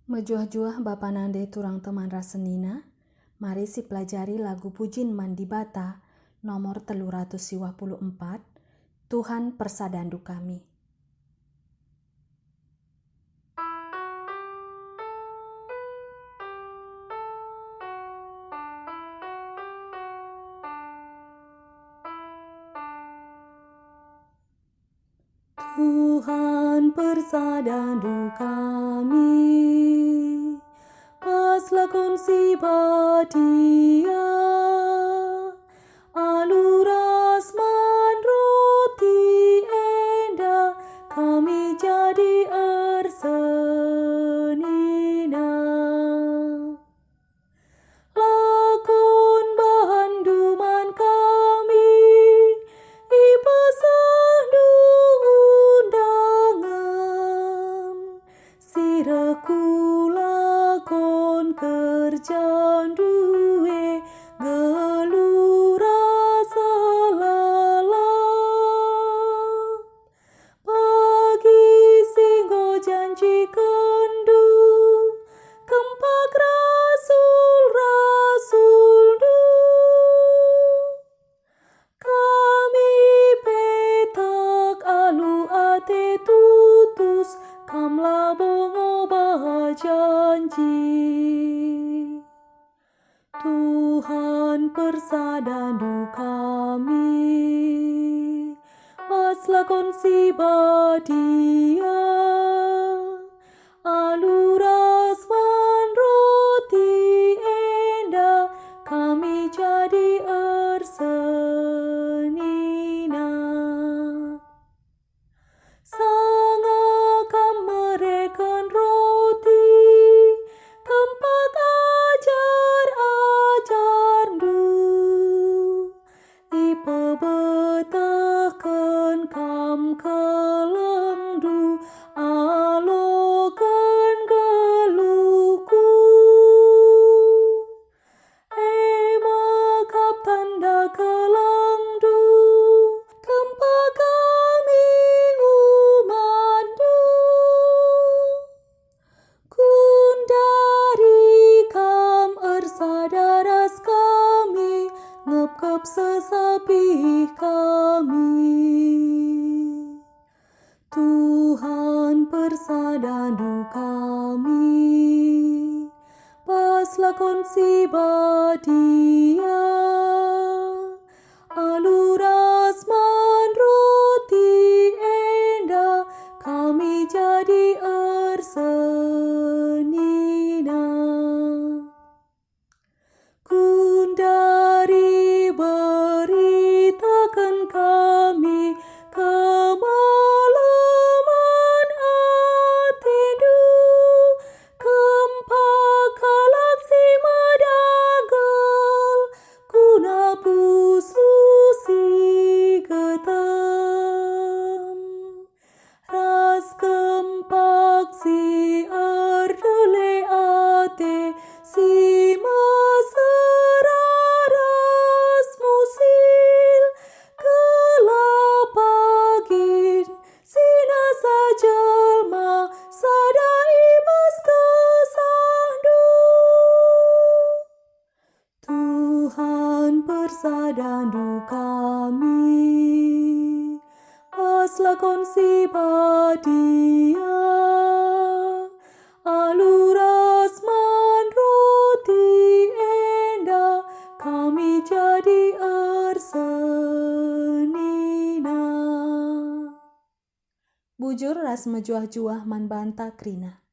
Mejuah-juah Bapa Nande turang teman rasenina, mari si pelajari lagu Pujin Mandi Bata nomor 354, Tuhan Persadandu Kami. Tuhan persadandu kami, pas lakon si badia, aluras man roti enda, kami jadi ersenina. Lakon bahanduman kami, ipasandu undangan, siraku lakon kerjaan duwe gelura selala. Pagi singgo janji kendu, kempak rasul du. Kami petak alu ate tutus, kamla bongo janji. Tuhan persadandu kami, pas lakon si badia, aluras man roti enda, kami jadi ersenina. Sanga kam mereken roti, kempak ajar-ajardu, ipebetahkan kam kelengdu, alokan geluku. Makap tanda kelengdu, kempak kami umandu. Kundari kam ersadaras kami, ngepkep sesapih kami. Tuhan persadandu kami, pas lakon si badia, aluras man roti enda, kami jadi ersenina. Kundari beritakan kami, kemalaman atendu, kempak kalak si madagel, kuna pususi getem. Ras kempak si erdele ate, si maseraras musil, kelapagin sina sajelma, sadai mas kesandu. Tuhan persadandu kami, pas lakon si badia, aluras man roti enda, kami jadi ersenina. Bujur ras mejuah-juah man banta krina.